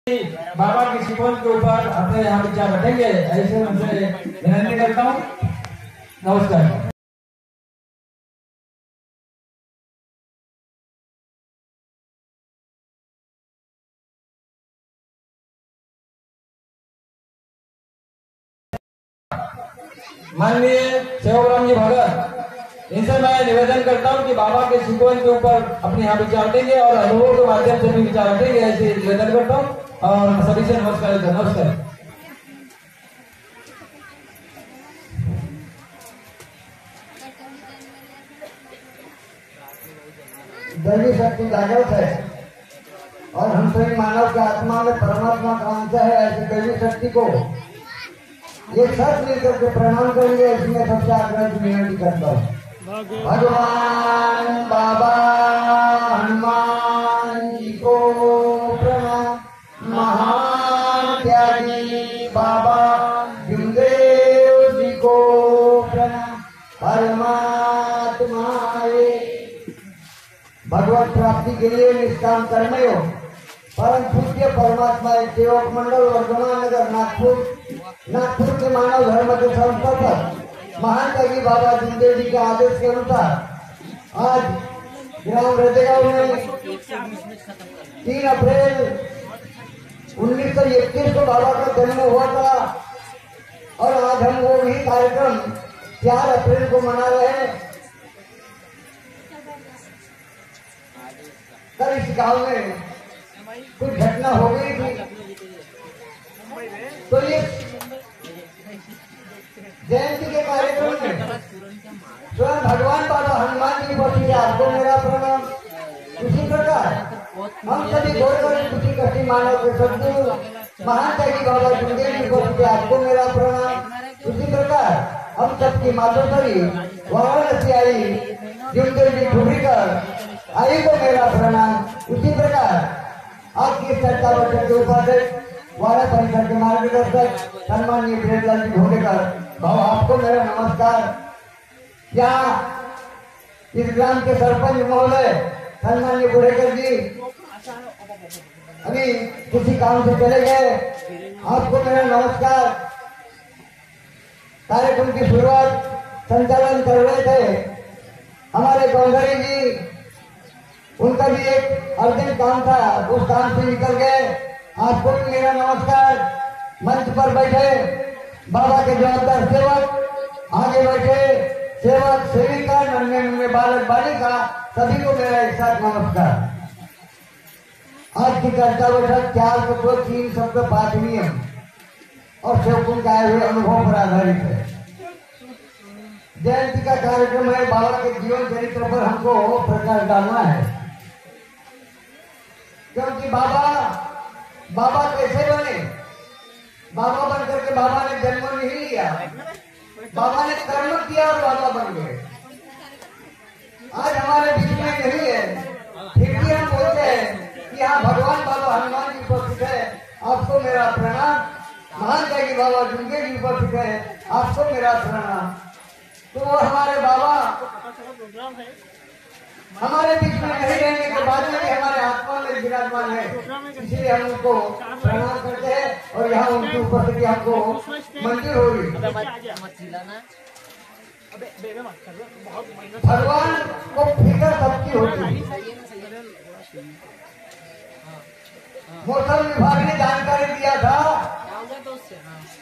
बाबा की शिकवण के ऊपर अपने यहाँ विचार रखेंगे, ऐसे उनसे विनती करता हूँ। नमस्कार। माननीय सेवाराम जी भगत, इनसे मैं निवेदन करता हूं कि बाबा के शिकवण के ऊपर अपने यहाँ विचार देंगे और अनुभव के माध्यम से भी विचार रखेंगे, ऐसे निवेदन करता हूं और सभी से नमस्कार। नमस्कार। दैवी शक्ति जागृत है और हम सभी मानव की आत्मा में परमात्मा का अंश है। ऐसी दैवी शक्ति को एक साथ मिलकर के प्रणाम करेंगे, इसमें सबसे आग्रह की विनती करता हूँ। भगवान बाबा हनुमान जी को प्रणाम, महान त्यागी बाबा भीमदेव जी को प्रणाम। परमात्मा भगवत प्राप्ति के लिए निष्काम कर्मयोग परम पूज्य परमात्मा सेवक मंडल वर्धमान नगर नागपुर के मानव धर्म के संस्थापक महान त्यागी बाबा भीमदेव जी के आदेश के अनुसार आज ग्राम रदेगांव में 3 अप्रैल 1921 को बाबा का जन्म हुआ था और आज हम वो भी कार्यक्रम 4 अप्रैल को मना रहे हैं। कल इस गांव में कुछ घटना हो गई थी, तो ये जयंती के कार्यक्रम में स्वयं भगवान बाबा हनुमान जी उपस्थित है, आपको मेरा प्रणाम। उसी प्रकार हम सभी गौरव खुशी कष्टी मानव के सदगुरु महान त्यागी बाबा भीमदेव जी उपस्थित है, आपको मेरा प्रणाम। उसी प्रकार हम सबकी मातोश्री वाराणसी आई भीमदेव जी ठुमरीकर आई को मेरा प्रणाम। उसी प्रकार आपकी चर्चा बैठक के उपाध्यक्ष वारा परिसर के मार्गदर्शक सम्माननीय प्रेमलाल जी भोगेकर भाव आपको मेरा नमस्कार। यहाँ इस ग्राम के सरपंच महोदय सम्माननीय भोगेकर जी अभी किसी काम से चले गए, आपको मेरा नमस्कार। कार्यक्रम की शुरुआत संचालन कर रहे थे हमारे गौंधरी जी, उनका भी एक अर्जेंट काम था, उस काम से निकल गए। आपको भी मेरा नमस्कार। मंच पर बैठे बाबा के जवाबदार सेवक, आगे बैठे सेवक सेविका, नन्हे बालक बालिका, सभी को मेरा एक साथ नमस्कार। आज की चर्चा बैठक 4 तत्व 3 शब्द 5 नियम और सेवकों के आए हुए अनुभव पर आधारित है। जयंती का कार्यक्रम है, बाबा के जीवन चरित्र पर हमको प्रकाश डालना है, क्योंकि बाबा कैसे बने। बाबा बन करके बाबा ने जन्म नहीं लिया, बाबा ने कर्म किया और बाबा बन गए। आज हमारे बीच में नहीं है, फिर भी हम बोलते हैं कि यहाँ भगवान बाबा हनुमान जी उपस्थित है, आपको मेरा प्रणाम। महान त्यागी बाबा भीमदेव जी उपस्थित है, आपको मेरा प्रणाम। तो वो हमारे बाबा हमारे बीच में नहीं रहने के बाद में हमारे आत्मा में विराजमान है, इसलिए हम उनको प्रणाम करते हैं और यहाँ उनकी उपस्थिति हमको मंजूर हो रही। भगवान को फिक्र सबकी होती है। मौसम विभाग ने जानकारी दिया था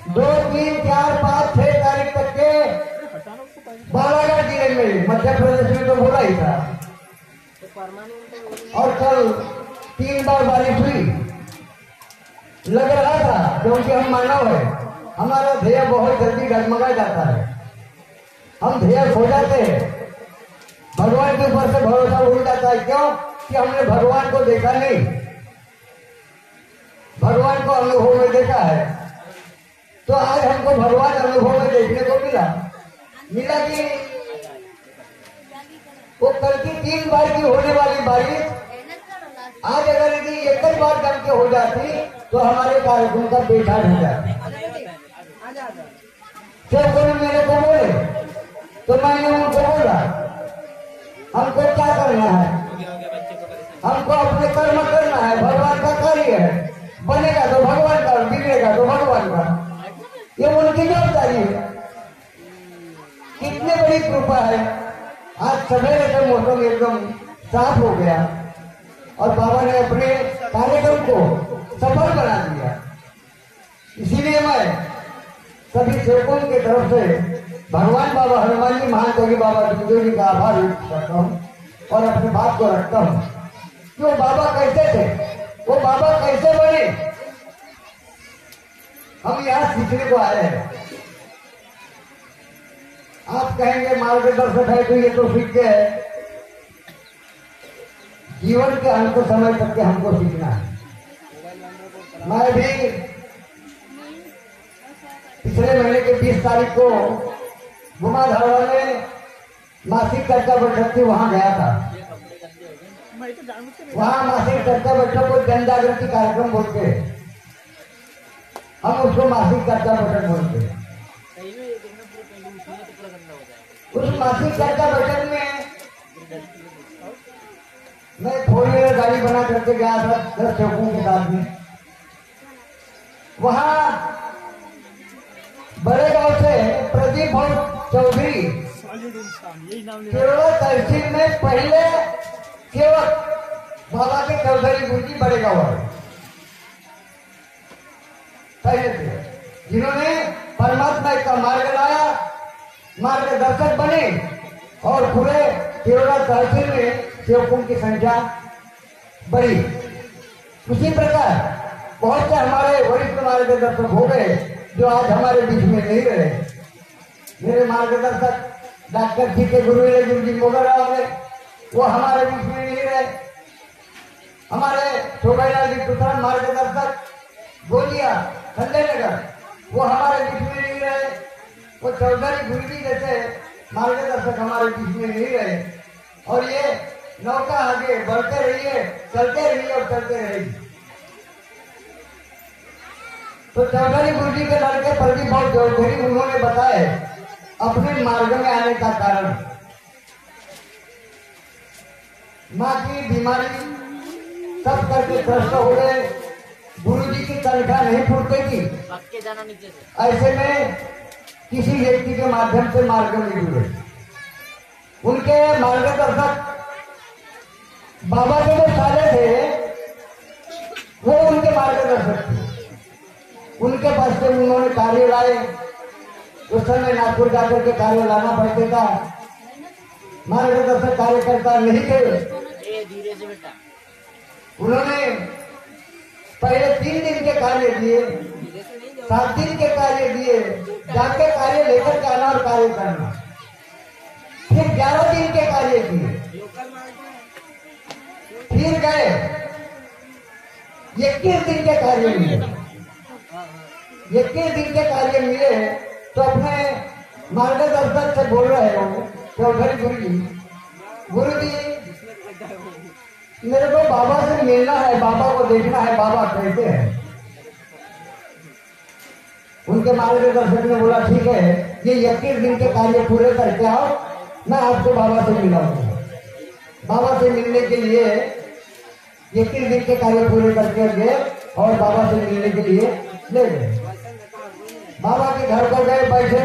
2, 3, 4, 5, 6 तारीख तक के बालाघाट जिले में, मध्य प्रदेश में तो बोला ही था, और कल 3 बार बारिश हुई। लग रहा था क्योंकि हम मानव है, हमारा ध्येय बहुत जल्दी डगमगा जाता है, हम ध्येय खो जाते हैं, भगवान के ऊपर से भरोसा उड़ जाता है। क्यों कि हमने भगवान को देखा नहीं, भगवान को अनुभव में देखा है। तो आज हमको भगवान अनुभव में देखने को मिला कि वो कल की 3 बार की होने वाली बारिश आज अगर यदि 1 बार जम के हो जाती तो हमारे कार्यक्रम का बेकार हो जाता। सेवकों ने मेरे को बोले तो मैंने उनको बोला हमको क्या करना है, हमको अपने कर्म करना है, भगवान का कार्य है, बनेगा बड़ी कृपा है, आज सवेरे से मौसम एकदम साफ हो गया और बाबा ने अपने कार्यक्रम को सफल बना दिया। इसीलिए मैं सभी सेवकों की तरफ से भगवान बाबा हनुमान जी, महान योगी बाबा सुखदेव जी का आभार व्यक्त करता हूँ और अपने बात को रखता हूँ कि वो बाबा कैसे थे, वो बाबा कैसे बने। हम यहाँ सीखने को आए हैं। आप कहेंगे मार्गदर्शक है तो ये तो सीख के है, जीवन के अंत समय तक के हमको सीखना है। मैं भी पिछले महीने के 20 तारीख को गुमाधारा में मासिक चर्चा बैठक थी, वहां गया था। वहां मासिक चर्चा बैठक को जन जागृति कार्यक्रम बोलते हैं, हम उसको मासिक चर्चा बैठक बोलते हैं। उस मासिक चर्चा बैठक में मैं 4 व्हीलर गाड़ी बना करके गया था 10 सेवकों के साथ में। वहां बड़े गांव से प्रदीप चौधरी केवल तहसील में पहले केवल बाबा के चौधरी गुरुजी बड़े गांव है पहले थे, जिन्होंने परमात्मा का मार्ग लाया, मार्गदर्शक बने और पूरे केवड़ा तहसील में सेवकों की संख्या बढ़ी। उसी प्रकार बहुत से हमारे वरिष्ठ मार्गदर्शक हो गए जो आज हमारे बीच में नहीं रहे। मेरे मार्गदर्शक डॉक्टर जी के गुरु जी मोगर राव है, वो हमारे बीच में नहीं रहे। हमारे शोभालाल जी तुषार मार्गदर्शक गोलिया संजय नगर, वो हमारे बीच में नहीं रहे। वो चौधरी गुरु जी जैसे मार्गदर्शक हमारे बीच में नहीं रहे। और ये नौका आगे बढ़ते रहिए, चलते रहिए और चलते रहेगी। तो चौधरी गुरु जी के लड़के प्रदीप चौधरी उन्होंने बताए अपने मार्ग में आने का कारण। माँ की बीमारी सब करके ग्रस्त हो गए, गुरु जी की तनख्वाह नहीं फूटती थी। ऐसे में किसी व्यक्ति के माध्यम से मार्ग में जुड़े। उनके मार्गदर्शक बाबा के जो साले थे वो उनके मार्गदर्शक थे। उनके पास से उन्होंने कार्य लाए। उस समय नागपुर जाकर के कार्य लाना पड़ता था, मार्गदर्शक कार्यकर्ता नहीं थे। उन्होंने पहले 3 दिन के कार्य दिए, 7 दिन के कार्य दिए, जाके कार्य लेकर के आना और कार्य करना। फिर 11 दिन के कार्य किए, फिर गए 21 दिन के कार्य मिले। 21 दिन के कार्य मिले तो अपने मार्गदर्शक से बोल रहे हो चौधरी गुरु जी मेरे को बाबा से मिलना है, बाबा को देखना है, बाबा कैसे है। उनके मार्गदर्शक ने बोला ठीक है, ये 21 दिन के कार्य पूरे करके आओ, मैं आपको बाबा से मिलाऊंगा। बाबा से मिलने के लिए 21 दिन के कार्य पूरे करके गए और बाबा से मिलने के लिए ले गए। बाबा के घर पर गए, बैठे,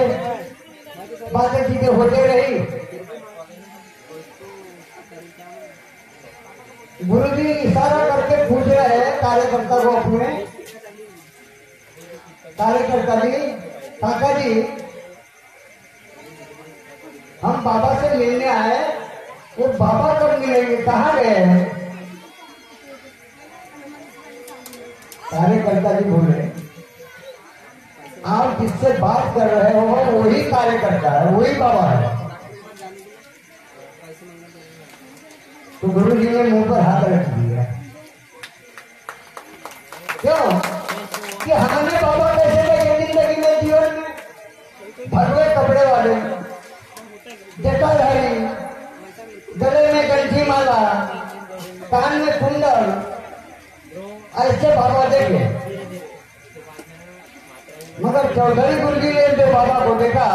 बातें चीजें होते रही। गुरु जी इशारा करके पूछ रहे हैं कार्यकर्ता को, अपने कार्यकर्ता जी, काका जी हम बाबा से मिलने आए, वो बाबा कब मिलेंगे, कहाँ गए हैं। कार्यकर्ता जी बोले आप जिससे बात कर रहे हो वही कार्यकर्ता है, वही बाबा है। तो गुरु जी ने मुंह पर हाथ रख दिया। क्यों कि हमने बाबा कैसे लगे जिंदगी में, जीवन में भगवे कपड़े वाले, जटाधारी, गले में गंठी माला, कान में कुंडल, ऐसे बाबा देखे। मगर चौधरी गुरु जी ने जो बाबा को देखा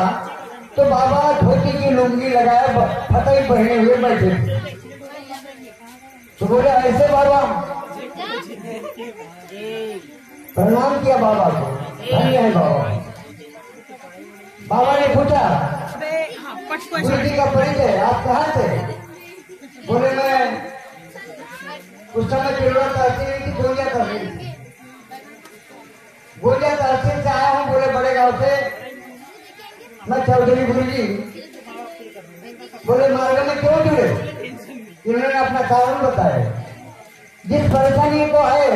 तो बाबा धोती की लुंगी लगाए फतई पहने हुए बैठे। तो बोले ऐसे बाबा, प्रणाम किया बाबा को, धन्य है बाबा। बाबा ने पूछा गुरु जी का परिचय, आप कहाँ थे? बोले मैं उस समय तिरुवला तहसील की गोलिया तहसील से आया हूँ। बोले बड़े गांव से मैं चौधरी गुरु जी। बोले मार्ग में क्यों जुड़े? इन्होंने अपना कारण बताया। जिस परेशानी को है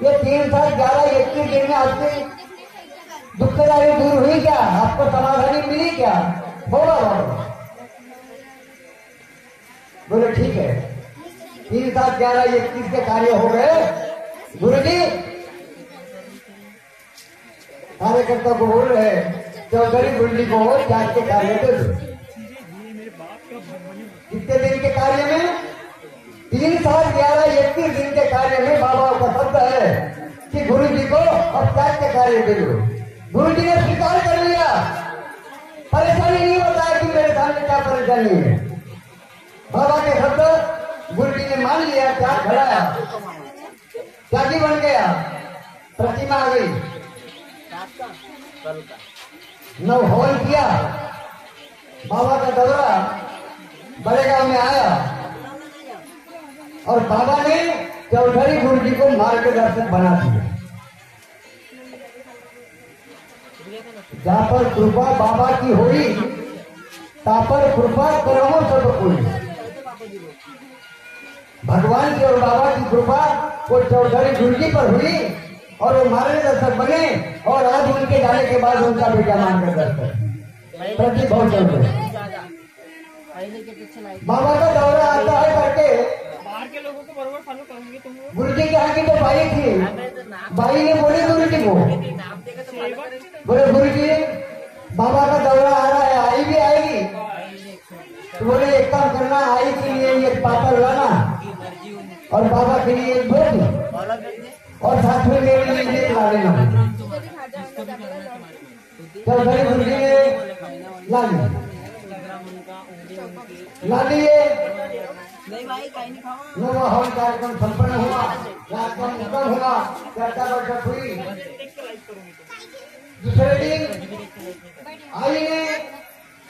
ये 3 साल 11 21 दिन में आपकी दुखदारी दूर हुई क्या? आपको समाधानी मिली क्या? बोला बाबा। बोले ठीक है। 3 साल 11 21 के कार्य हो गए। गुरु जी कार्यकर्ता को बोल रहे चौधरी गुरु जी को 4 के कार्य दे दो। कितने दिन के कार्य में? 3 साल 11 21 दिन के कार्य में बाबा का शब्द है कि गुरु जी को अब 4 के कार्य दे दो। गुरु जी ने स्वीकार कर लिया। परेशानी नहीं बताया कि मेरे सामने क्या परेशानी है। बाबा के शब्द गुरु जी ने मान लिया। क्या खड़ा त्यागी बन गया। प्रतिमा आ गई। नव हवन किया। बाबा का दौरा बड़े गांव में आया और बाबा ने चौधरी गुरु जी को मार्गदर्शक बना दिया। जहाँ पर कृपा बाबा की हुई ता पर कृपा करो सब कोई। भगवान की और बाबा की कृपा वो चौधरी गुरु जी पर हुई और वो मार्गदर्शक बने और आज उनके जाने के बाद उनका बेटा मार्गदर्शक प्रतिभा चौधरी। बाबा का दौरा आता है करके बाहर के लोगों को बराबर फॉलो करेंगे तुम लोग। गुरु जी के यहाँ की तो बाई थी। बाई ने बोले गुरु जी को, बोले गुरु जी बाबा का दौरा आ रहा है, आई भी आएगी? तो बोले एक काम करना, आई के लिए ये पापड़ लाना और बाबा के लिए एक भोग और साथ में मेरे लिए एक ला लेना। चौधरी गुरु जी ने ला लिए। हवन कार्यक्रम संपन्न हुआ। रात का उत्तम हुआ। चर्चा बैठक हुई। दूसरे दिन आई ने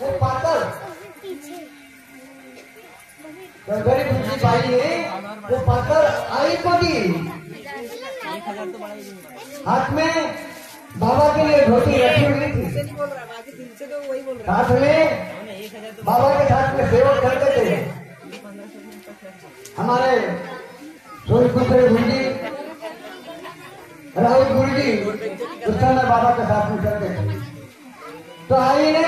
वो पातर चौधरी गुरु जी बाई ने वो पातर आई को दी। हाथ में बाबा के लिए धोती रखी हुई थी। साथ में बाबा के साथ में सेवक करते थे हमारे सोनपुर गुरु जी, राहुल गुरु जी। उस समय बाबा के साथ में करते थे। तो आई ने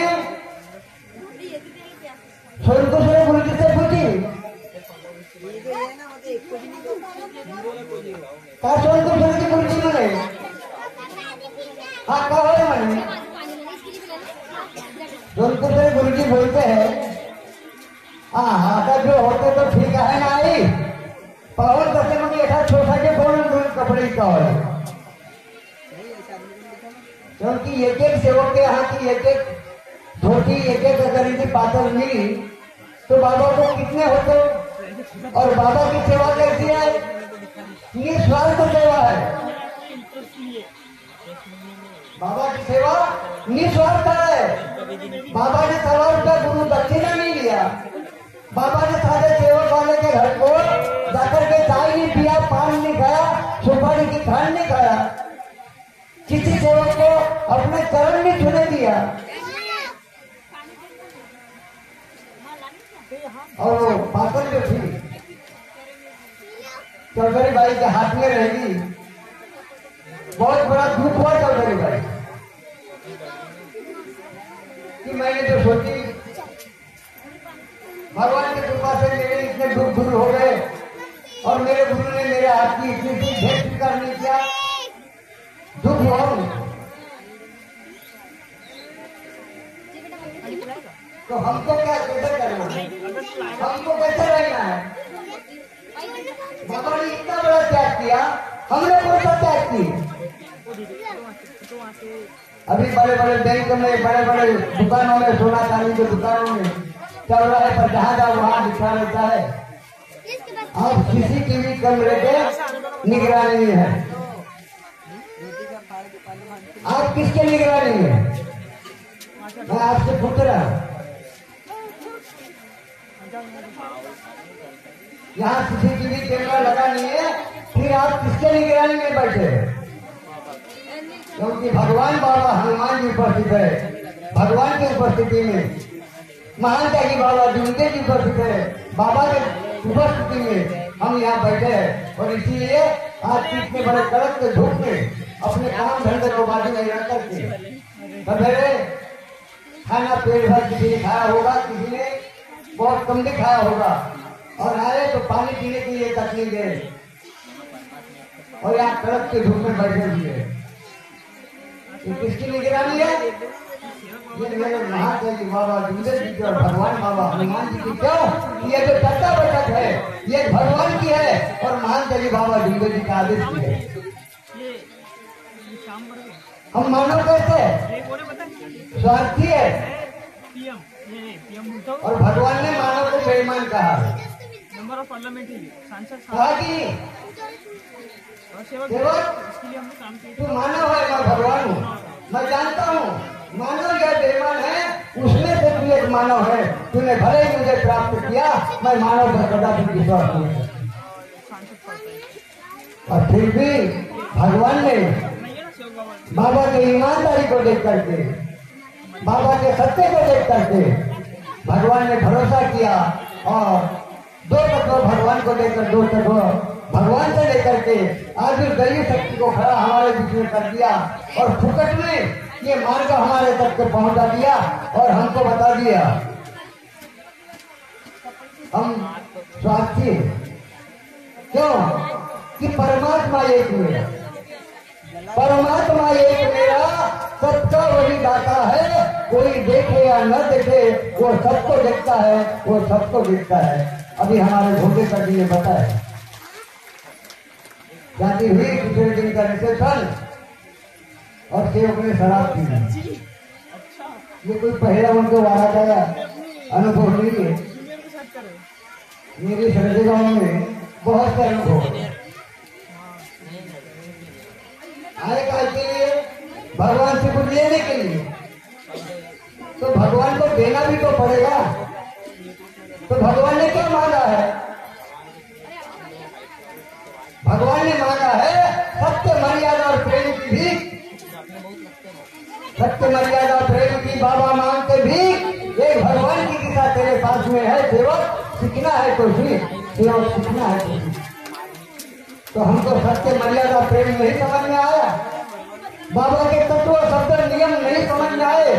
सोनपुर गुरु जी से पूछी क्या सोनपुर गुरु जी ने हाँ कहा है मैंने। सोनपुर गुरु जी बोलते हैं हाँ जो होते तो ठीक है ना आई पावर कसे मग एका छोटा के फोन कपड़े का हो। क्योंकि एक एक सेवक के यहाँ की एक एक धोती एक एक अगर इनकी पातर मिली तो बाबा को कितने होते। और बाबा की सेवा कैसी है? निस्वार्थ सेवा है। बाबा की सेवा निस्वार्थ है। बाबा ने ₹1 गुरु दक्षिणा नहीं लिया। बाबा ने सारे सेवक वाले के घर को जाकर के चाय नहीं पिया, पान नहीं खाया, सुपारी की खान नहीं खाया। किसी सेवक को अपने चरण नहीं छूने दिया। और वो पाकर जो थी चौधरी बाई के हाथ में रहेगी। बहुत बड़ा दुख हुआ चौधरी बाई कि मैंने जो सोची भगवान की कृपा से मेरे इतने दुख दूर हो गए और मेरे गुरु ने मेरे हाथ की इतनी सी भेंट स्वीकार नहीं किया। दुख हो तो हमको क्या कैसे करना है? हमको कैसे रहना है? बाबा ने इतना बड़ा त्याग किया, हमने कौन सा त्याग किया? अभी बड़े बड़े बैंक में, बड़े बड़े दुकानों में, सोना चांदी के दुकानों में चल रहा है, पर जहाँ जाओ वहाँ दिखा रहता है। अब CCTV कैमरे के निगरानी है। आप किसके निगरानी है? मैं आपसे पूछ रहा हूँ। यहाँ CCTV कैमरा लगा नहीं है, फिर आप किसके निगरानी में बैठे? क्योंकि भगवान बाबा हनुमान जी उपस्थित है, भगवान की उपस्थिति में महान त्यागी बाबा जुमते जी उपस्थित है, बाबा के उपस्थिति में हम यहाँ बैठे हैं। और इसीलिए आज इतने बड़े कड़क के धूप में अपने काम धंधे को बाजू में रख करके सवेरे खाना पेट भर किसी ने खाया होगा, किसी ने बहुत कम भी खाया होगा, और आए तो पानी पीने के लिए तकलीफ गए और यहाँ कड़क के धूप में बैठे हुए। ये किसकी निगरानी है? ये मेरे महादेव बाबा जुमते जी की और भगवान बाबा हनुमान जी की। क्यों? ये जो चर्चा बैठक है ये भगवान की है और महादेव बाबा जुमते जी का आदेश की है। हम मानव कैसे स्वार्थी है और भगवान ने मानव को बेईमान कहा। मेंबर ऑफ पार्लियामेंट सांसद कहा कि सेवक सेवक इसके लिए हमने काम किया। तू मानव है, मैं भगवान हूँ, मैं जानता हूँ मानव या बेईमान है, उसमें से तू एक मानव है। तूने भले ही मुझे प्राप्त किया, मैं मानव पर कदापि विश्वास नहीं है। और फिर भी भगवान ने बाबा की ईमानदारी को देख करके, बाबा के सत्य को देख करके भगवान ने भरोसा किया और दो तत्व भगवान को लेकर, दो तत्व भगवान से लेकर के आज उस दैवी शक्ति को खड़ा हमारे बीच में कर दिया और फुकट में ये मार्ग हमारे तक के पहुंचा दिया और हमको बता दिया हम स्वार्थी क्यों कि परमात्मा एक मेरा, परमात्मा एक मेरा, सबका वही दाता है। कोई देखे या न देखे वो सबको देखता है, वो सबको देखता है। अभी हमारे भोगे का जी ने बताया जाती हुई दूसरे दिन का रिसेप्शन और सेवक ने शराब पी। ये कोई पहला उनको वाला गया अनुभव नहीं है। मेरी सर्दी गाँव में बहुत से अनुभव आए का के लिए भगवान से कुछ लेने के लिए, तो भगवान को देना भी तो पड़ेगा। तो भगवान ने क्या मांगा है? भगवान ने मांगा है सत्य मर्यादा और प्रेम की भीख। सत्य मर्यादा प्रेम की बाबा मांगते भी एक भगवान की दिशा तेरे पास में है। सेवक सीखना है तो सीख, सेवक सीखना है तो सीख। तो हमको सत्य मर्यादा प्रेम नहीं समझ में आया, बाबा के तत्व शब्द नियम नहीं समझ में आए।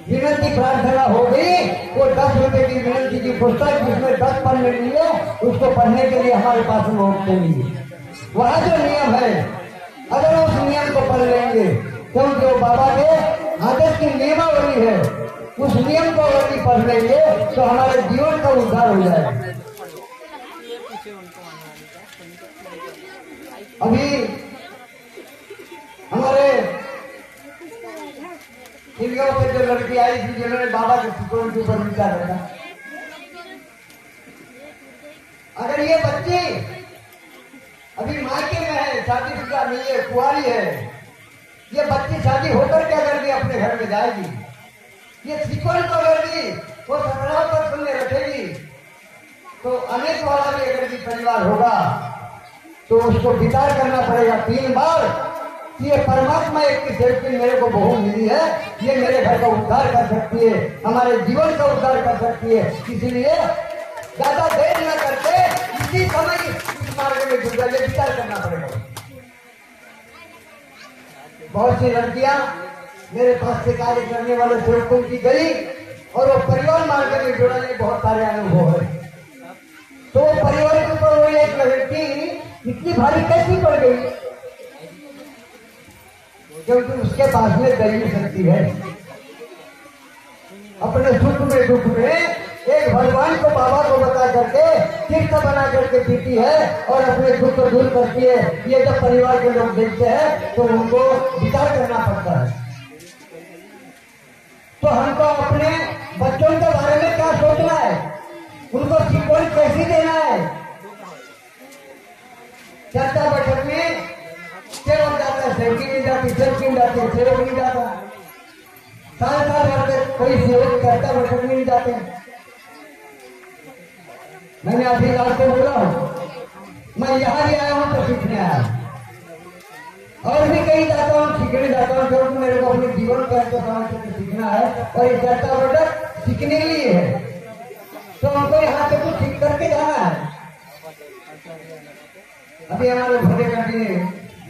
विनती प्रार्थना हो गई, वो 10 रुपए की विनती की पुस्तक जिसमें 10 पन्ने लिए, उसको पढ़ने के लिए हमारे पास में होते नहीं। वहाँ जो नियम है अगर उस नियम को पढ़ लेंगे, क्योंकि वो बाबा के आदेश की नियमावली है, उस नियम को अगर पढ़ लेंगे तो हमारे जीवन का उद्धार हो जाएगा। अभी हमारे खिलगांव से जो लड़की आई थी जिन्होंने बाबा के सिकोड़ के ऊपर विचार रखा, अगर ये बच्ची अभी मायके में है, शादी शुदा नहीं है, कुंवारी है, ये बच्ची शादी होकर के अगर भी अपने घर में जाएगी, ये सिकोड़ को अगर भी वो 17% में रखेगी, तो अनेक वाला भी अगर भी परिवार होगा तो उसको विचार करना पड़ेगा 3 बार कि ये परमात्मा एक की सेवकी मेरे को बहू मिली है, ये मेरे घर का उद्धार कर सकती है, हमारे जीवन का उद्धार कर सकती है। इसीलिए ज्यादा देर न करके इसी समय इस मार्ग में जुड़ जाए, विचार करना पड़ेगा। बहुत सी लड़कियां मेरे पास से कार्य करने वाले सेवकों की गई और वो परिवार मार्ग में जुड़ने बहुत सारे अनुभव है। तो परिवार के ऊपर वो एक लड़की इतनी भारी कैसी पड़ गई, क्योंकि उसके पास में दैवी शक्ति है। अपने सुख में दुख में एक भगवान को बाबा को बता करके तीर्थ बना करके पीती है और अपने दुख को दूर करती है। ये जब परिवार के लोग देखते हैं तो उनको विचार करना पड़ता है। तो हमको अपने बच्चों के बारे में क्या सोचना है, उनको सिकोड़ कैसी देना है। चर्चा बैठक में सेवक जाता है, सेवकी नहीं जाती, सेवकी नहीं जाती, सेवक नहीं जाता। साल साल भर कोई सेवक चर्चा बैठक में नहीं जाते। मैंने अभी आपको बोला हूँ, मैं यहाँ भी आया हूँ तो सीखने आया हूँ, और भी कहीं जाता हूँ सीखने जाता हूँ, क्योंकि मेरे को अपने जीवन को ऐसे समझ के सीखना है, और ये चर्चा वर्डक सीखने के लिए है, तो हमको यहाँ से कुछ सीख करके जाना है। अभी हमारे भोले काकी ने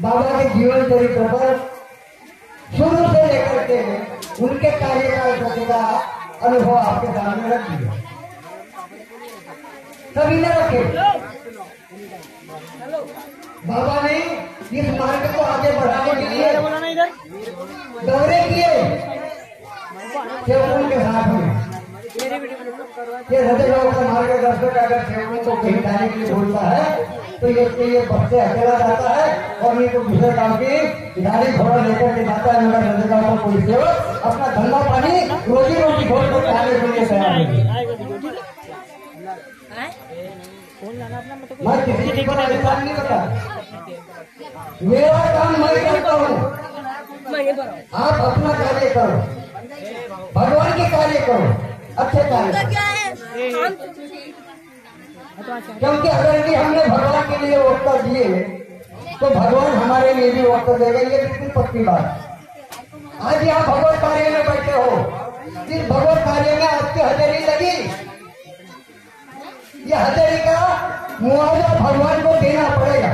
बाबा के जीवन चरित्र पर शुरू से लेकर के उनके कार्यकाल का अनुभव आपके सामने रख दिया, सभी ने रखे। बाबा ने इस मार्ग को आगे बढ़ाने के लिए दौरे किए सेवकों के साथ में। ये हृदय लोगों का मार्गदर्शक अगर सेवकों को कहीं जाने के लिए बोलता है तो ये बच्चे अकेला जाता है, और नहीं तो दूसरे गांव की गाड़ी घोड़ा लेकर के जाता है। मेरा हृदय गांव का कोई सेवक अपना धंधा पानी रोजी रोटी छोड़ कर खाने के लिए तैयार है। मैं किसी को ऐसा नहीं बता, मेरा काम मैं करता हूँ, आप अपना कार्य करो, भगवान के कार्य करो, अच्छे कार्य, क्योंकि अगर यदि हमने भगवान के लिए वक्त दिए तो भगवान हमारे लिए भी वक्त देगा, ये बिल्कुल पक्की बात। आज यहाँ भगवत कार्य में बैठे हो, इस भगवत कार्य में आपकी हाजिरी लगी, ये हाजिरी का मुआवजा भगवान को देना पड़ेगा।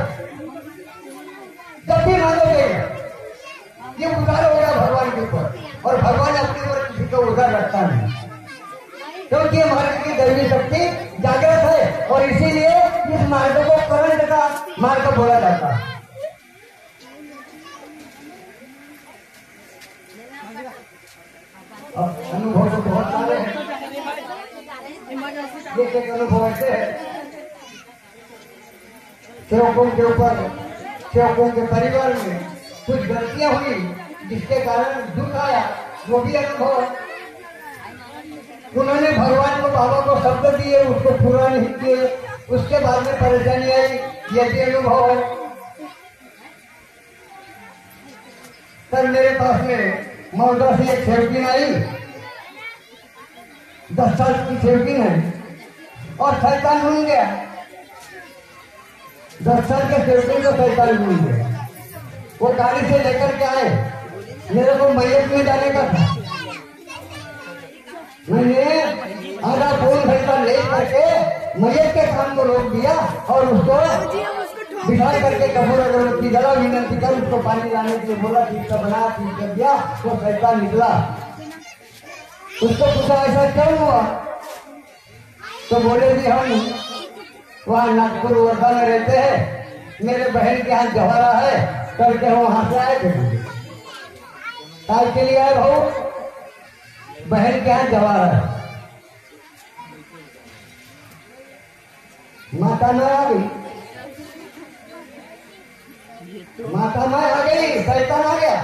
जब भी मांगोगे ये उधार होगा भगवान के ऊपर, और भगवान अपने ऊपर किसी को उधार रखता नहीं, क्योंकि ये मार्ग की दैवी शक्ति जागृत है, और इसीलिए इस मार्ग को करंट का मार्ग बोला जाता है। अनुभव तो बहुत सारे हैं, एक अनुभव ऐसे है, सेवकों के ऊपर, सेवकों के परिवार में कुछ गलतियां हुई जिसके कारण दुख आया, वो भी अनुभव है। उन्होंने भगवान को, बाबा को शब्द दिए, उसको पूरा नहीं किए, उसके बाद में परेशानी आई, ये भी अनुभव है। तब मेरे पास में मौदा से एक सेवकिन आई, 10 साल की सेवकिन है, और शैतान बन गया। 10 साल के सेवकिन को शैतान बन गया। वो गाड़ी से लेकर के आए, मेरे को मैयत में जाने का था, मैंने आधा फोन घंटा ले करके मैयत के काम को रोक दिया, और उसको बिठा करके कपूर अगरबत्ती जला, विनती कर, उसको पानी लाने के लिए बोला, ठीक से बना, ठीक कर दिया, तो शैतान निकला। उसको पूछा ऐसा क्यों हुआ, तो बोले जी हम वहाँ नागपुर वर्धा में रहते हैं, मेरे बहन के यहाँ जवारा है, करके हम वहां से आए थे। काल के लिए आए भाऊ, बहन के यहाँ जवारा है, माता में आ गई, माता में आ गई, शैतान आ गया।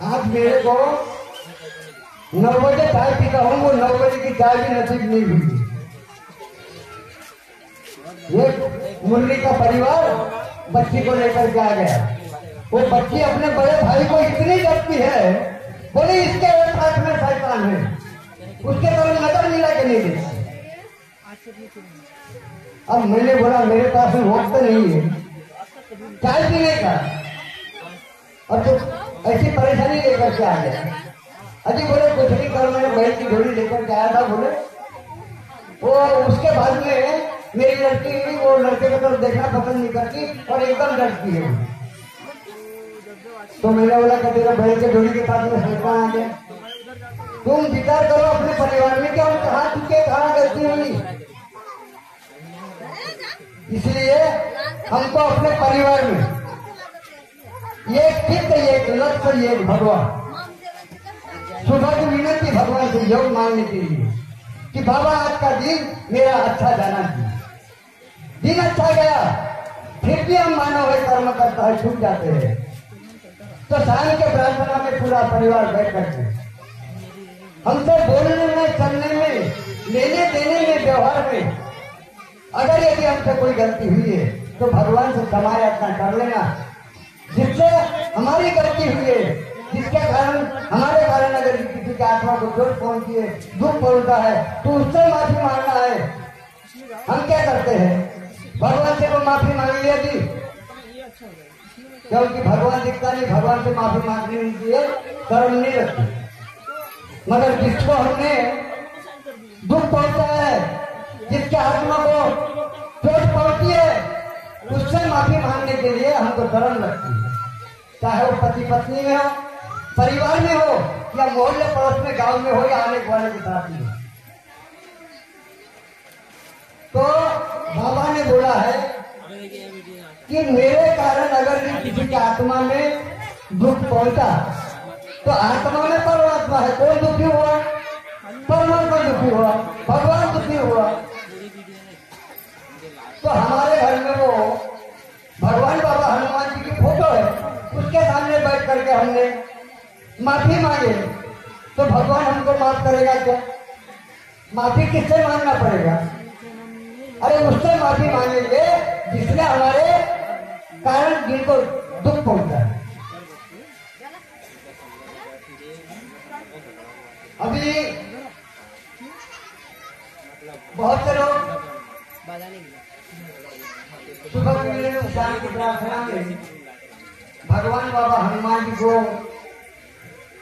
आज मेरे को 9 बजे चाय पीता हूँ, वो 9 बजे की चाय भी नसीब नहीं हुई। एक मुरली का परिवार बच्ची को लेकर के आ गया, वो बच्ची अपने बड़े भाई को इतनी जबती है, बोले इसके एक हाथ में शैतान है, उसके तरफ नजर मिला के नहीं देखा। अब मैंने बोला मेरे पास वक्त नहीं है चाय पीने का, और तो ऐसी परेशानी लेकर के आ गया। अजी बोले कुछ नहीं कर, मैंने बैल की झोली लेकर के आया था, बोले वो उसके बाद में मेरी लड़की वो लड़के की तरफ देखना पसंद नहीं करती, और एकदम लड़की है। तो मैंने बोला कि तेरा बैल के झोली के पास में शैतान आ गया। तुम विचार करो अपने परिवार में कि हम कहाँ चुके, कहाँ गलती हुई। इसलिए हमको अपने परिवार में एक चित्त, एक लक्ष्य, एक भगवान, सुबह की विनती भगवान से योग मांगने के लिए कि बाबा आज का दिन मेरा अच्छा जाना चाहिए। दिन अच्छा गया, फिर भी हम मानव है, कर्म करता है, छूट जाते हैं, तो शाम के प्रार्थना में पूरा परिवार बैठ करके हमसे बोलने में, चलने में, लेने देने में, व्यवहार में अगर यदि हमसे कोई गलती हुई है तो भगवान से क्षमा याचना कर लेना। जिससे हमारी गलती हुई है जिसके कारण हमारे कारण अगर किसी की आत्मा को चोट पहुंची है, दुख पहुंचता है, तो उससे माफी मांगना है। हम क्या करते हैं, भगवान से वो माफी मांग लिया थी, क्योंकि भगवान दिखता नहीं, भगवान से माफी मांगनी उनकी है, कर्म नहीं रखती। मगर जिसको हमने दुख पहुंचाया है, जिसके आत्मा को चोट पहुंची है, उससे माफी मांगने के लिए हमको शर्म लगती है। चाहे वो पति पत्नी में हो, परिवार में हो, या मोहल्ले पड़ोस में, गांव में हो, या आने वाले के साथ में। तो बाबा ने बोला है कि मेरे कारण अगर किसी की आत्मा में दुख पहुंचा, तो आत्मा में परमात्मा है, कौन दुखी हुआ? परमात्मा दुखी हुआ, भगवान दुखी हुआ। तो हमारे घर में वो भगवान बाबा हनुमान जी की फोटो है, उसके सामने बैठ करके हमने माफी मांगे, तो भगवान हमको माफ करेगा क्या? माफी किससे मांगना पड़ेगा? अरे उससे माफी मांगेंगे जिसने हमारे कारण जिनको दुख पहुंचा। अभी बहुत से लोग सुबह के शाम की प्रार्थना में भगवान बाबा हनुमान जी को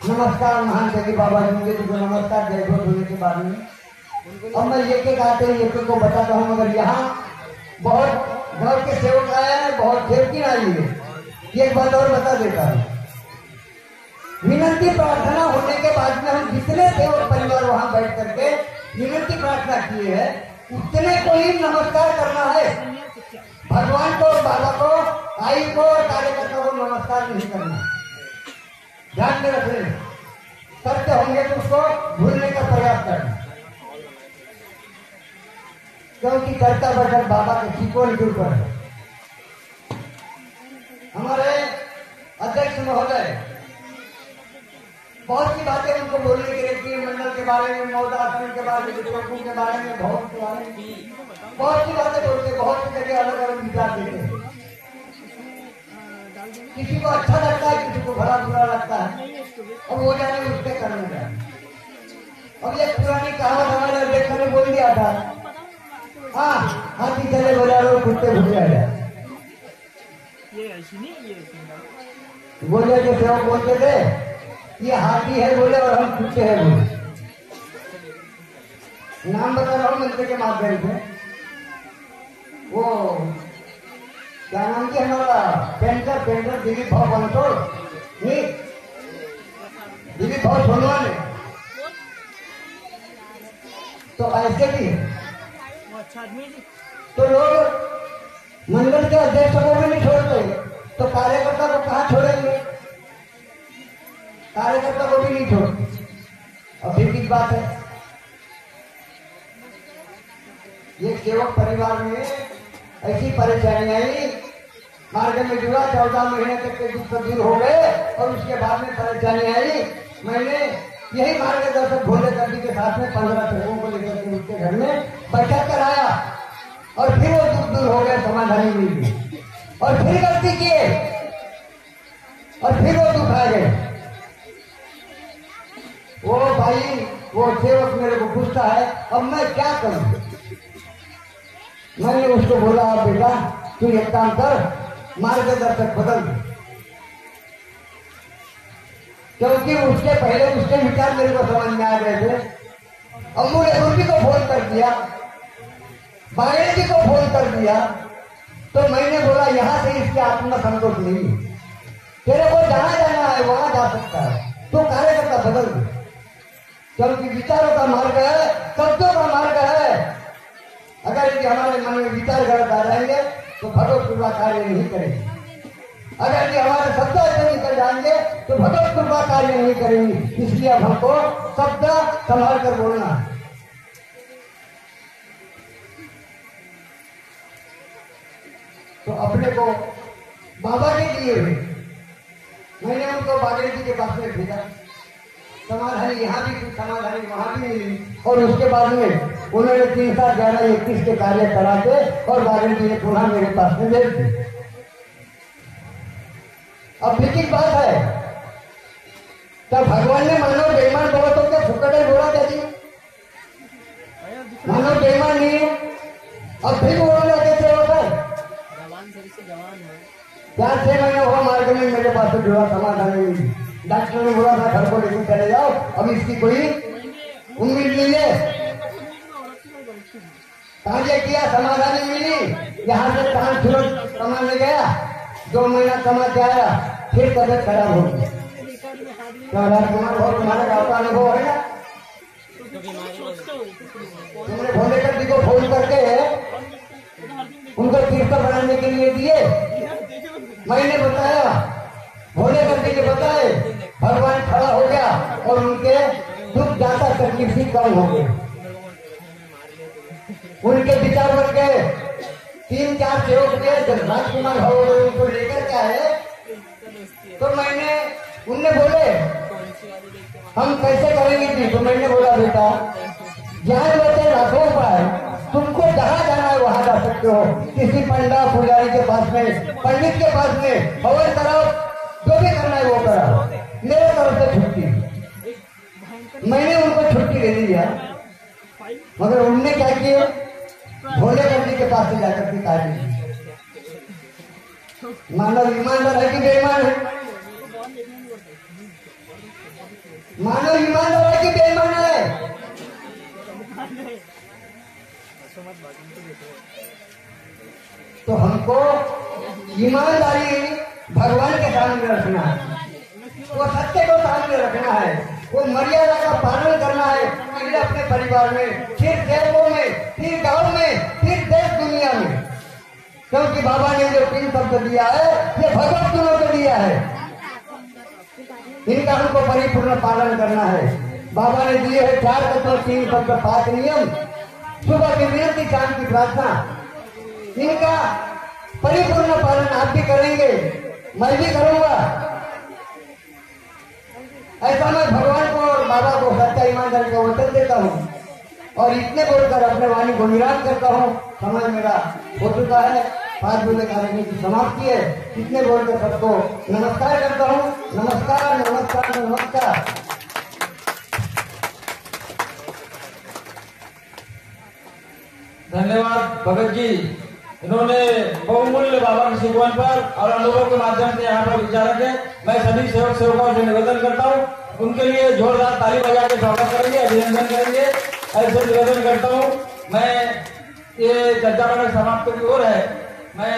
नमस्कार, महान जगी बाबा जी को नमस्कार, जय घोष होने के बाद में अब मैं एक आते एक को बताता हूँ। मगर यहाँ बहुत गाँव के सेवक आए हैं, बहुत सेवकी आई है, एक बात और बता देता हूँ। विनती प्रार्थना होने के बाद में हम जितने सेवक परिवार वहाँ बैठ करके विनती प्रार्थना किए है, उतने को ही नमस्कार करना है। भगवान को और बाबा को, आई को और कार्यकर्ता को नमस्कार नहीं करना। ध्यान में रखने करते होंगे तो उसको भूलने का प्रयास करना, क्योंकि करता बरकत बाबा के चिकोल के ऊपर है। हमारे अध्यक्ष महोदय बहुत सी बातें उनको बोलने के लिए, मंडल के बारे में, मौदासन के बारे में, चौकों के बारे में, बहुत के बारे में बहुत सी बातें बोलते, बहुत सी जगह अलग अलग विचार देते हैं। किसी को अच्छा लगता है, किसी को भला बुरा लगता है, अब वो जाने उसके करने का। अब ये पुरानी कहावत हमारे अध्यक्ष ने बोल दिया था, हाँ हाथी चले बाजारों कुत्ते भूल जाए। बोले के सेवक बोलते थे, ये हाथी है बोले और हम कुत्ते हैं बोले। नाम बता रहा हूँ मंत्र के माध्यम से। वो क्या नाम की हमारा पेंटर दिलीप भाव बनसोड़, नहीं दिलीप भाव सोनवा ने, तो ऐसे भी तो लोग मंडल के अध्यक्ष को भी नहीं छोड़ते, तो कार्यकर्ता को कहाँ छोड़ेंगे? कार्यकर्ता को भी नहीं छोड़ते। अब फिर की बात है, ये सेवक परिवार में ऐसी परेशानी आई, मार्ग में जुड़ा, 14 महीने तक के दुख दूर हो गए, और उसके बाद में परेशानी आई। मैंने यही मार्गदर्शक भोले जी के साथ में 15 सेवकों को लेकर के उसके घर में बैठक कराया, और फिर वो दुख दूर हो गए, समाधानी मिल गई, और फिर गलती किए, और फिर वो दुख आ गए। वो भाई वो सेवक मेरे को पूछता है, अब मैं क्या करूं? मैंने उसको बोला, बेटा तू एक काम कर, मार्गदर्शक बदल दे, क्योंकि उसके पहले उसके विचार मेरे को समझ में आ गए थे। अमूल जी को फोन कर दिया, बागड़े जी को फोन कर दिया, तो मैंने बोला यहाँ से इसकी आत्मा संतोष नहीं है, तेरे को जहां जाना है वहां जा सकता है, तो कार्यकर्ता बदल दे, क्योंकि विचारों का मार्ग है, शब्दों का मार्ग है। अगर ये हमारे मन में विचार गलत आ जाएंगे तो भगवत कृपा कार्य नहीं करेंगे। अगर ये हमारे शब्द ऐसे निकल जाएंगे तो भगवत कृपा कार्य नहीं करेंगे। इसलिए अब हमको शब्द संभाल कर बोलना है। तो अपने को बाबा के लिए हुए, मैंने उनको बागड़े जी के पास में भेजा, समाधानी यहाँ भी कुछ, समाधानी वहां भी मिली, और उसके बाद में उन्होंने 3, 7, 11, 21 के कार्य करा के और बागड़े जी ने पुनः मेरे पास में भेज दी। अब लेकिन बात है, तर भगवान ने मानव बेईमान बोला तो क्या फुकट है बोला क्या जी? मानव बेईमान नहीं है, अब फिर बोलने लगे थे वो सर क्या 6 महीने हुआ मार्ग में मेरे पास से जुड़ा समाधान नहीं। डॉक्टर ने बोला था घर को लेकर चले जाओ, अब इसकी कोई उम्मीद नहीं है। कार्य किया, समाधान नहीं मिली, यहाँ से कान सूरज कमाने गया, 2 महीना कमा के आया, फिर तबियत खराब हो गई। राजकुमार बहुत तुम्हारा गाँव का अनुभव है ना? तुमने भोलेकर जी को फोन करके उनको तीर्थ बनाने के लिए दिए, मैंने बताया, भोलेकर जी ने बताए, भगवान खड़ा हो गया और उनके दुख जाता तकलीफ भी कम हो गए। उनके विचार बन गए, 3-4 सेवक के राजकुमार हो उनको लेकर के आए, तो मैंने उनने बोले हम कैसे करेंगे जी? तो मैंने बोला बेटा ज्ञान होते लाखों उपाय, तुमको जहाँ जाना है वहाँ जा सकते हो, किसी पंडा पुजारी के पास में, पंडित के पास में हवन कराओ, जो भी करना है वो कराओ, मेरे तरफ से छुट्टी। मैंने उनको छुट्टी दे दी यार, मगर उनने क्या किया? भोलेकर जी के पास से जाकर के कहा मानव ईमानदार है कि बेईमान है? मानव ईमानदार है कि बेईमान है? तो हमको ईमानदारी भगवान के सामने रखना है, वो सत्य को सामने रखना है, वो मर्यादा का पालन करना है, पहले अपने परिवार में, फिर शहरों में, फिर गांव में, फिर देश दुनिया में। क्योंकि बाबा ने जो 3 शब्द दिया है ये भगवत गुणों को दिया है, इनका हमको परिपूर्ण पालन करना है। बाबा ने दिए है 4 तत्व, 3 शब्द, 5 नियम, सुबह की विनती, शाम की प्रार्थना, इनका परिपूर्ण पालन आप भी करेंगे, मैं भी करूंगा। ऐसा मैं भगवान को और बाबा को सच्चा ईमानदारी का वचन देता हूँ और इतने बोलकर अपने वाणी को विराम करता हूँ। समय मेरा हो चुका है, 5 बजे कार्यक्रम की समाप्ति है। इतने बोलकर सबको नमस्कार करता हूँ। नमस्कार, नमस्कार, नमस्कार। धन्यवाद भगत जी, इन्होंने बहुमूल्य बाबा की शिकवन पर और अनुभव के माध्यम से यहाँ पर विचार रखे। मैं सभी सेवक सेवकों से निवेदन करता हूँ, उनके लिए जोरदार ताली बजा के स्वागत करेंगे, अभिनंदन करेंगे, ऐसे निवेदन करता हूँ। मैं ये चर्चा समाप्त की ओर है, मैं